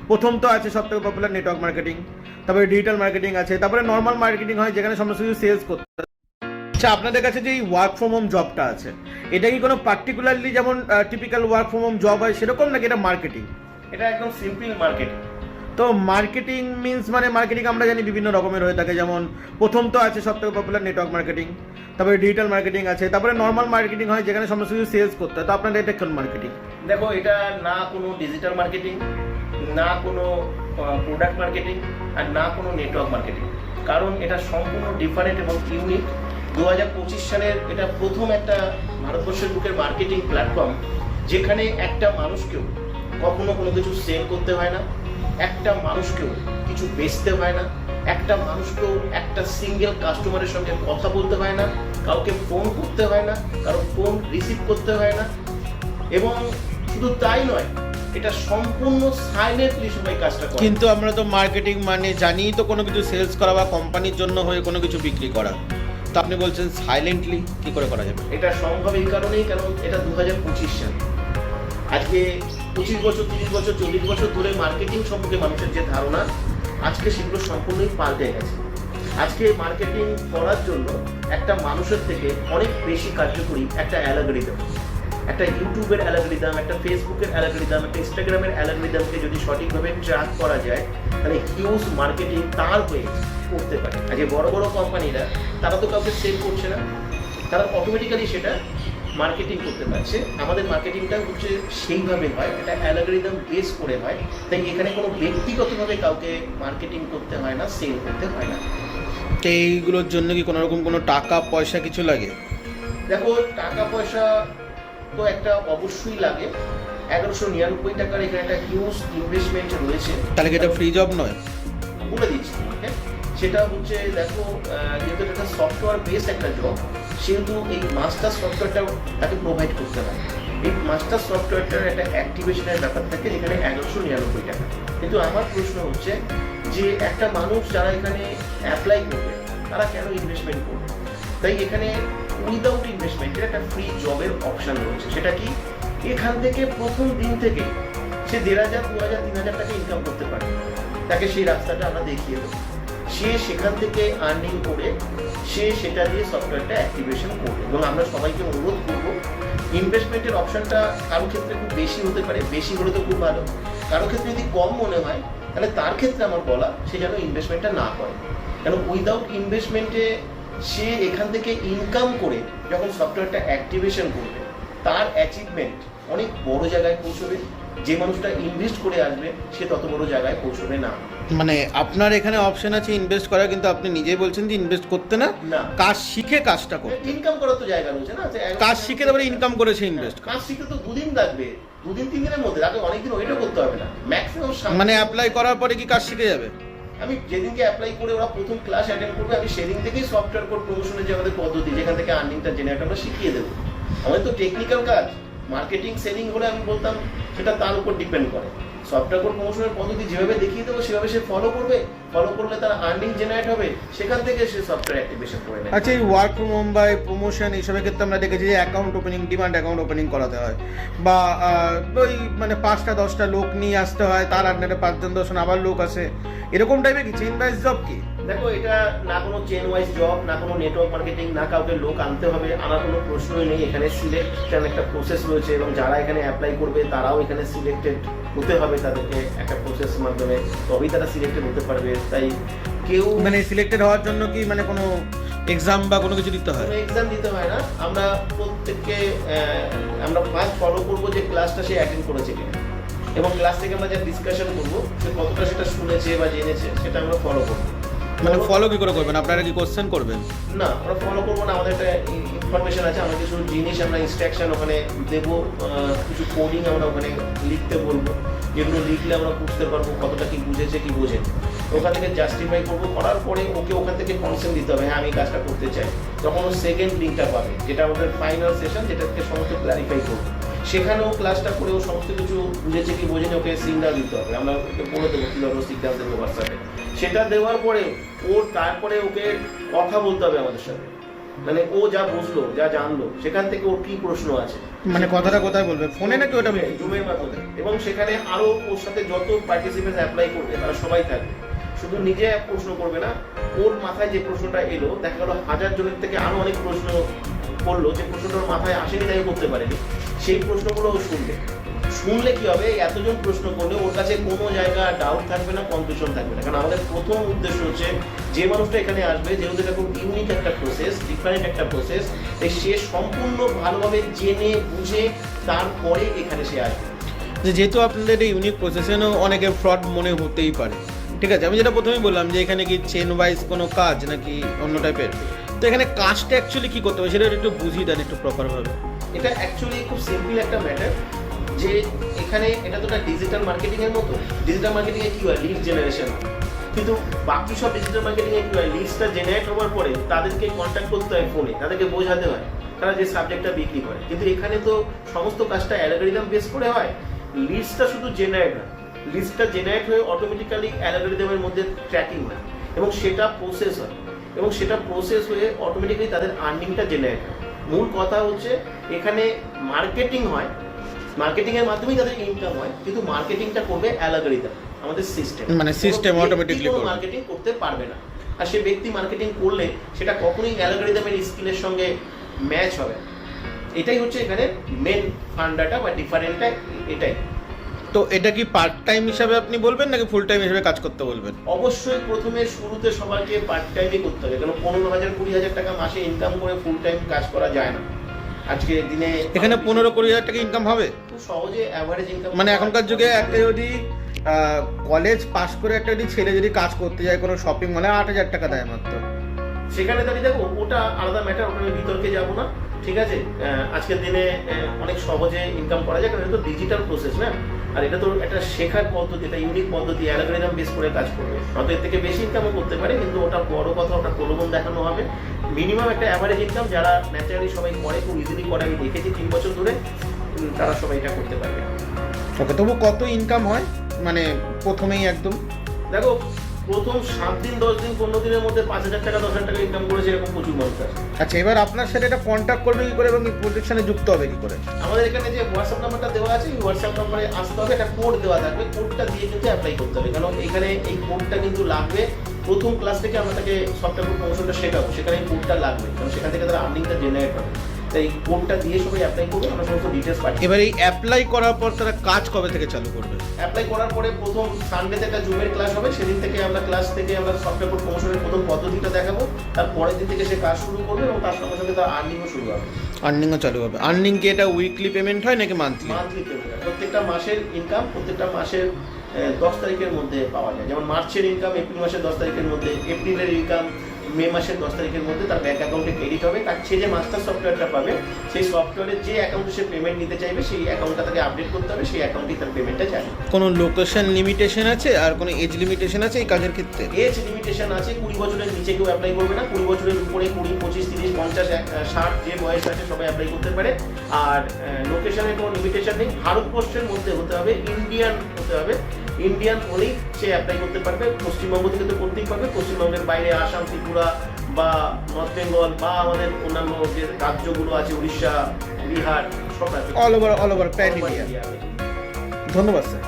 প্রথম তো আছে সবথেকে পপুলার নেটওয়ার্ক মার্কেটিং, তারপরে ডিজিটাল মার্কেটিং আছে, তারপরে নর্মাল মার্কেটিং হয় যেখানে সমস্ত কিছু সেলস করতে হয়। আচ্ছা, আপনাদের কাছে যে এই ওয়ার্ক ফ্রম হোম জবটা আছে, এটা কি কোনো পার্টিকুলারলি যেমন typical work from home job হয় সেরকম, নাকি এটা মার্কেটিং? এটা একদম সিম্পল মার্কেটিং। তো মার্কেটিং মিন্স মানে মার্কেটিং আমরা জানি বিভিন্ন রকমের হয়ে থাকে, যেমন প্রথম তো আছে সবথেকে পপুলার নেটওয়ার্ক মার্কেটিং, তারপরে ডিজিটাল মার্কেটিং আছে, তারপরে নর্মাল মার্কেটিং হয় যেখানে সমস্ত কিছু সেলস করতে হয়। তো আপনাদের এটা কোন মার্কেটিং? দেখো, এটা না কোনো ডিজিটাল মার্কেটিং, না কোনো প্রোডাক্ট মার্কেটিং, আর না কোনো নেটওয়ার্ক মার্কেটিং। কারণ এটা সম্পূর্ণ ডিফারেন্ট এবং ইউনিক। 2025 সালের এটা প্রথম একটা ভারতবর্ষের বুকের মার্কেটিং প্ল্যাটফর্ম, যেখানে একটা মানুষকেও কখনো কোনো কিছু সেল করতে হয় না, একটা মানুষকেও কিছু বেচতে হয় না, একটা মানুষকেও একটা সিঙ্গেল কাস্টমারের সঙ্গে কথা বলতে হয় না, কাউকে ফোন করতে হয় না, কারো ফোন রিসিভ করতে হয় না। এবং শুধু তাই নয়, এটা সম্পূর্ণ সাইলেন্টলি সবাই কাজটা করে। কিন্তু আমরা তো মার্কেটিং মানে জানি তো কোনো কিছু সেলস করা বা কোম্পানির জন্য হয়ে কোনো কিছু বিক্রি করা। তো আপনি বলছেন সাইলেন্টলি কি করে করা যাবে? এটা সম্ভব এই কারণেই, কারণ এটা 2025 সাল। আজকে 25 বছর, 30 বছর, 40 বছর ধরে মার্কেটিং সম্পর্কে মানুষের যে ধারণা, আজকে সেগুলো সম্পূর্ণই পাল্টে গেছে। আজকে মার্কেটিং করার জন্য একটা মানুষের থেকে অনেক বেশি কার্যকরী একটা অ্যালগরিদম, একটা ইউটিউবের অ্যালগরিদম, একটা ফেসবুকের অ্যালগরিদম, একটা ইনস্টাগ্রামের অ্যালগরিদমকে যদি সঠিকভাবে ট্র্যাক করা যায়, তাহলে হিউজ মার্কেটিং তার হয়ে করতে পারে। আর যে বড় বড় কোম্পানিরা, তারা তো কাউকে সেল করছে না, তারা অটোমেটিক্যালি সেটা মার্কেটিং করতে পারছে। আমাদের মার্কেটিংটা হচ্ছে সেইভাবে হয়, এটা অ্যালগরিদম বেস করে হয়। তাই এখানে কোনো ব্যক্তিগতভাবে কাউকে মার্কেটিং করতে হয় না, সেল করতে হয় না। তো এইগুলোর জন্য কি কোনো রকম কোনো টাকা পয়সা কিছু লাগে? দেখো, টাকা পয়সা তো একটা অবশ্যই লাগে। 1199 টাকার এখানে একটা হিউজ ইনভেস্টমেন্ট রয়েছে। তাহলে কি এটা ফ্রি জব নয়? বলে দিচ্ছি তোমাকে। সেটা হচ্ছে, দেখো, যেহেতু এটা সফটওয়্যার বেস একটা জব, সেহেতু এই মাস্টার সফটওয়্যারটাও তাকে প্রোভাইড করতে হয়। এই মাস্টার সফটওয়্যারটার একটা অ্যাক্টিভেশনের ব্যাপার থাকে, যেখানে 1199 টাকা। কিন্তু আমার প্রশ্ন হচ্ছে যে একটা মানুষ যারা এখানে অ্যাপ্লাই করবে, তারা কেন ইনভেস্টমেন্ট করবে? তাই এখানে উইদাউট ইনভেস্টমেন্টের একটা ফ্রি জবের অপশন রয়েছে। সেটা কি, এখান থেকে প্রথম দিন থেকে সে 1,500, 2,000, 3,000 টাকা ইনকাম করতে পারে। তাকে সেই রাস্তাটা আমরা দেখিয়ে দেবো। সে সেখান থেকে আর্নিং করে সে সেটা দিয়ে সফটওয়্যারটা অ্যাক্টিভেশন করবে। এবং আমরা সবাইকে অনুরোধ করবো, ইনভেস্টমেন্টের অপশনটা কারো ক্ষেত্রে খুব বেশি হতে পারে, বেশি হলে তো খুব ভালো। কারো ক্ষেত্রে যদি কম মনে হয়, তাহলে তার ক্ষেত্রে আমার বলা, সে যেন ইনভেস্টমেন্টটা না করে। কেন, উইদাউট ইনভেস্টমেন্টে সে এখান থেকে ইনকাম করে যখন সফটওয়্যারটা অ্যাক্টিভেশন করবে, তার অ্যাচিভমেন্ট অনেক বড় জায়গায় পৌঁছবে। যে মানুষটা ইনভেস্ট করে আসবে, সে তত বড় জায়গায় পৌঁছবে না। মানে আপনার এখানে অপশন আছে ইনভেস্ট করা, কিন্তু আপনি নিজেই বলছেন যে ইনভেস্ট করতে না, না, কাজ শিখে কাজটা করতে। ইনকাম করার তো জায়গা রয়েছে না। কাজ শিখে তারপরে ইনকাম করেছে ইনভেস্ট। কাজ শিখতে তো 2 দিন লাগবে, 2 দিন 3 দিনের মধ্যে। তাকে অনেকদিন ওয়েটও করতে হবে না, ম্যাক্সিমাম। মানে অ্যাপ্লাই করার পরে কি কাজ শিখে যাবে? আমি যেদিনকে অ্যাপ্লাই করে ওরা প্রথম ক্লাস অ্যাটেন্ড করবে, আমি সেদিন থেকেই সফটওয়্যার কোড প্রমোশনের যে আমাদের পদ্ধতি, যেখান থেকে আর্নিংটা জেনারেট আমরা শিখিয়ে দেবো। আমাদের তো টেকনিক্যাল কাজ, মার্কেটিং সেলিং হলে আমি বলতাম সেটা তার উপর ডিপেন্ড করে। সফটওয়্যার কোড প্রমোশনের পদ্ধতি যেভাবে দেখিয়ে দেবো, সেভাবে সে ফলো করবে। ফলো করলে তার আর্নিং জেনারেট হবে, সেখান থেকে সে সফটওয়্যার অ্যাক্টিভেশন করে নেবে। আচ্ছা, এই ওয়ার্ক ফ্রম হোম বা প্রমোশন এইসবের ক্ষেত্রে আমরা দেখেছি যে account opening, demand account opening করাতে হয়, বা ওই মানে 5টা-10টা লোক নিয়ে আসতে হয়, তার আন্ডারে 5জন-10জন আবার লোক আসে, এরকম টাইপের কি চেইন ওয়াইজ জব কি? দেখো, এটা না কোনো চেন ওয়াইজ জব, না কোনো নেটওয়ার্ক মার্কেটিং, না কাউকে লোক আনতে হবে, আনার কোনো প্রশ্নই নেই। এখানে সিলেকশন একটা প্রসেস রয়েছে, এবং যারা এখানে অ্যাপ্লাই করবে তারাও এখানে সিলেক্টেড হতে হবে। তাদেরকে একটা প্রসেসের মাধ্যমে তবেই তারা সিলেক্টেড হতে পারবে। তাই কেউ মানে সিলেক্টেড হওয়ার জন্য কি মানে কোনো এক্সাম বা কোনো কিছু দিতে হয়? কোনো এক্সাম দিতে হয় না। আমরা প্রত্যেককে আমরা ফার্স্ট ফলো করবো যে ক্লাসটা সে অ্যাটেন্ড করেছে কিনা, এবং ক্লাস থেকে আমরা যা ডিসকাশন করবো, সে কতটা সেটা শুনেছে বা জেনেছে, সেটা আমরা ফলো করবো। মানে ফলো কি করে করবেন? আপনারা কি কোশ্চেন করবেন? না, আমরা ফলো করবো না। আমাদের একটা ইনফরমেশন আছে, আমরা কিছু জিনিস, আমরা ইনস্ট্রাকশন ওখানে দেবো, কিছু কোডিং আমরা ওখানে লিখতে বলবো, যেগুলো লিখলে আমরা বুঝতে পারবো কতটা কি বুঝেছে কি বোঝেনি। ওখান থেকে জাস্টিফাই করবো, করার পরে ওকে ওখান থেকে কনসেন্ট দিতে হবে, হ্যাঁ আমি কাজটা করতে চাই। তখন ও সেকেন্ড লিঙ্কটা পাবে, যেটা আমাদের ফাইনাল সেশন, যেটাকে সমস্ত ক্লারিফাই করবো। সেখানেও ক্লাসটা করে ও সমস্ত কিছু বুঝেছে কি বোঝেনি, ওকে সিগনাল দিতে হবে। আমরা ওকে বলে দেবো কীভাবে সিগনাল দেবো হোয়াটসঅ্যাপে। সেটা দেওয়ার পরে ওর তারপরে ওকে কথা বলতে হবে আমাদের সাথে। মানে ও যা বুঝলো যা জানলো সেখান থেকে ওর কি প্রশ্ন আছে, মানে কথাটা কোথায় বলবে, ফোনে নাকি ওটা জুমের মাধ্যমে। এবং সেখানে আরো ওর সাথে যত পার্টিসিপেন্ট অ্যাপ্লাই করবে তারা সবাই থাকবে, শুধু নিজে প্রশ্ন করবে না, ওর মাথায় যে প্রশ্নটা এলো দেখা গেলো 1000 জনের থেকে আরো অনেক প্রশ্ন করলো, যে প্রশ্নটা ওর মাথায় আসেনি তাই করতে পারেনি, সেই প্রশ্নগুলো ও শুনবে। শুনলে কি হবে, এতজন প্রশ্ন করলে ওর কাছে কোনো জায়গা ডাউট থাকবে না, কনফিউশন থাকবে না। কারণ আমাদের প্রথম উদ্দেশ্য হচ্ছে যে মানুষটা এখানে আসবে, যেহেতু এটা খুব ইউনিক একটা প্রসেস, ডিফারেন্ট একটা প্রসেস, তাই সে সম্পূর্ণ ভালোভাবে জেনে বুঝে তারপরে এখানে সে আসবে। যেহেতু আপনাদের এই ইউনিক প্রসেশনও অনেকে ফ্রড মনে হতেই পারে, ঠিক আছে, আমি যেটা প্রথমেই বললাম যে এখানে কি চেন ওয়াইজ কোনো কাজ নাকি অন্য টাইপের, তো এখানে কাজটা অ্যাকচুয়ালি কি করতে হবে সেটা একটু বুঝিয়ে দেন একটু প্রপারভাবে। এটা অ্যাকচুয়ালি খুব সিম্পল একটা ম্যাটার, যে এখানে এটা তো একটা ডিজিটাল মার্কেটিং এর মতো। ডিজিটাল মার্কেটিং এ কি হয়, লিড জেনারেশন, কিন্তু বাকি সব ডিজিটাল মার্কেটিং এ কি হয়, লিডসটা জেনারেট হওয়ার পরে তাদেরকে কন্ট্যাক্ট করতে হয় ফোনে, তাদেরকে বোঝাতে হয় তারা যে সাবজেক্টটা বিক্রি করে। কিন্তু এখানে তো সমস্ত কাজটা অ্যালগরিদম বেস করে হয়, লিডসটা শুধু জেনারেট হয়, লিডসটা জেনারেট হয়ে অটোমেটিক্যালি অ্যালগরিদমের মধ্যে ট্র্যাকিং হয় এবং সেটা প্রসেস হয়, এবং সেটা প্রসেস হয়ে অটোমেটিক্যালি তাদের আর্নিংটা জেনারেট হয়। মূল কথা হচ্ছে এখানে মার্কেটিং হয়, মার্কেটিং এর মাধ্যমেই তাদের ইনকাম হয়, কিন্তু মার্কেটিংটা করবে অ্যালগরিদম, আমাদের সিস্টেম, মানে সিস্টেম অটোমেটিক্যালি করবে, মার্কেটিং করতে পারবে না। আর সে ব্যক্তি মার্কেটিং করলে সেটা কখনোই অ্যালগরিদমের স্কিলের সঙ্গে ম্যাচ হবে না। এটাই হচ্ছে এখানে মেন ফান্ডাটা বা ডিফারেন্টটা এটাই। তো এটা কি পার্ট টাইম হিসাবে আপনি বলবেন নাকি ফুল টাইম হিসাবে কাজ করতে বলবেন? অবশ্যই প্রথমে শুরুতে সবাইকে পার্ট টাইমই করতে হবে, কারণ 15,000-20,000 টাকা মাসে ইনকাম করে ফুল টাইম কাজ করা যায় না আজকের দিনে। এখানে 15-20,000 টাকা ইনকাম হবে খুব সহজে অ্যাভারেজ ইনকাম। মানে এখনকার যুগে একটা যদি কলেজ পাস করে একটা যদি ছেলে যদি কাজ করতে যায় কোনো শপিং মলে 8,000 টাকা দেয় মাত্র, সেখানে দাঁড়িয়ে দেখো ওটা আলাদা ম্যাটার, ওটা আমি বিতর্কে যাবো না, ঠিক আছে। আজকের দিনে অনেক সহজে ইনকাম করা যায়, কারণ এটা তো ডিজিটাল প্রসেস না, আর এটা তো একটা শেখার পদ্ধতি, এটা ইউনিক পদ্ধতি, অ্যালগরিদম বেস করে কাজ করবে। হয়তো এর থেকে বেশি ইনকামও করতে পারে, কিন্তু ওটা বড় কথা, ওটা প্রলোভন দেখানো হবে। মিনিমাম একটা অ্যাভারেজ ইনকাম যারা ন্যাচারালি সবাই করে, খুব ইজিলি করে, আমি দেখেছি 3 বছর ধরে, তারা সবাই এটা করতে পারবে। ওকে, তবু কত ইনকাম হয় মানে প্রথমেই একদম? দেখো প্রথম 7 দিন 10 দিন 15 দিনের মধ্যে 5,000 টাকা 10,000 টাকা ইনকাম করেছে এরকম প্রচুর মানুষ আছে। আচ্ছা, এবার আপনার সাথে এটা কন্ট্যাক্ট করবে কি করে এবং এই প্রজেকশনে যুক্ত হবে কি করে? আমাদের এখানে যে হোয়াটসঅ্যাপ নাম্বারটা দেওয়া আছে, এই হোয়াটসঅ্যাপ নাম্বারে আসতে হবে, একটা কোড দেওয়া থাকবে, কোডটা দিয়ে কিন্তু অ্যাপ্লাই করতে হবে, কারণ এখানে এই কোডটা কিন্তু লাগবে। প্রথম ক্লাস থেকে আমরা তাকে সফটওয়্যার প্রমোশনটা শেখাবো, সেখানে এই কোডটা লাগবে, কারণ সেখান থেকে তারা আর্নিংটা জেনারেট হবে। তাই কোডটা দিয়ে সবাই অ্যাপ্লাই করবে, আমরা সমস্ত ডিটেলস পাঠিয়ে। এবার এই অ্যাপ্লাই করার পর তারা কাজ কবে থেকে চালু করবে? অ্যাপ্লাই করার পরে প্রথম সানডেতে একটা জুমের ক্লাস হবে, সেদিন থেকে আমরা ক্লাস থেকে আমরা সফটওয়্যার প্রমোশনের প্রথম পদ্ধতিটা দেখাবো, তারপরের দিন থেকে সে কাজ শুরু করবে এবং তার সঙ্গে সঙ্গে তার আর্নিংও শুরু হবে। আর্নিংও চালু হবে। আর্নিং কি এটা উইকলি পেমেন্ট হয় নাকি মান্থলি? মান্থলি পেমেন্ট, প্রত্যেকটা মাসের ইনকাম প্রত্যেকটা মাসের 10 তারিখের মধ্যে পাওয়া যায়। যেমন মার্চের ইনকাম এপ্রিল মাসের 10 তারিখের মধ্যে, এপ্রিলের ইনকাম মে মাসের 10 তারিখের মধ্যে তার ব্যাংক অ্যাকাউন্টে ক্রেডিট হবে। তার সে যে মাস্টার সফটওয়্যারটা পাবে, সেই সফটওয়্যারের যে অ্যাকাউন্টে সে পেমেন্ট নিতে চাইবে, সেই অ্যাকাউন্টটা তাকে আপডেট করতে হবে, সেই অ্যাকাউন্টেই তার পেমেন্টটা যাবে। কোনো লোকেশন লিমিটেশন আছে আর কোনো এজ লিমিটেশন আছে এই কাজের ক্ষেত্রে? এজ লিমিটেশন আছে, 20 বছরের নিচে কেউ অ্যাপ্লাই করবে না, 20 বছরের উপরে 20, 25, 30, 50, 60 যে বয়স আছে সবাই অ্যাপ্লাই করতে পারে। আর লোকেশনের কোনো লিমিটেশন নেই, ভারতবর্ষের মধ্যে হতে হবে, ইন্ডিয়ান হতে হবে, ইন্ডিয়ান হলেই সে অ্যাপ্লাই করতে পারবে। পশ্চিমবঙ্গ থেকে তো করতেই পারবে, পশ্চিমবঙ্গের বাইরে আসাম, ত্রিপুরা বা নর্থ বেঙ্গল বা আমাদের অন্যান্য যে রাজ্যগুলো আছে, উড়িষ্যা, বিহার, সব রাজ্য, অল ওভার প্যান ইন্ডিয়া। ধন্যবাদ স্যার।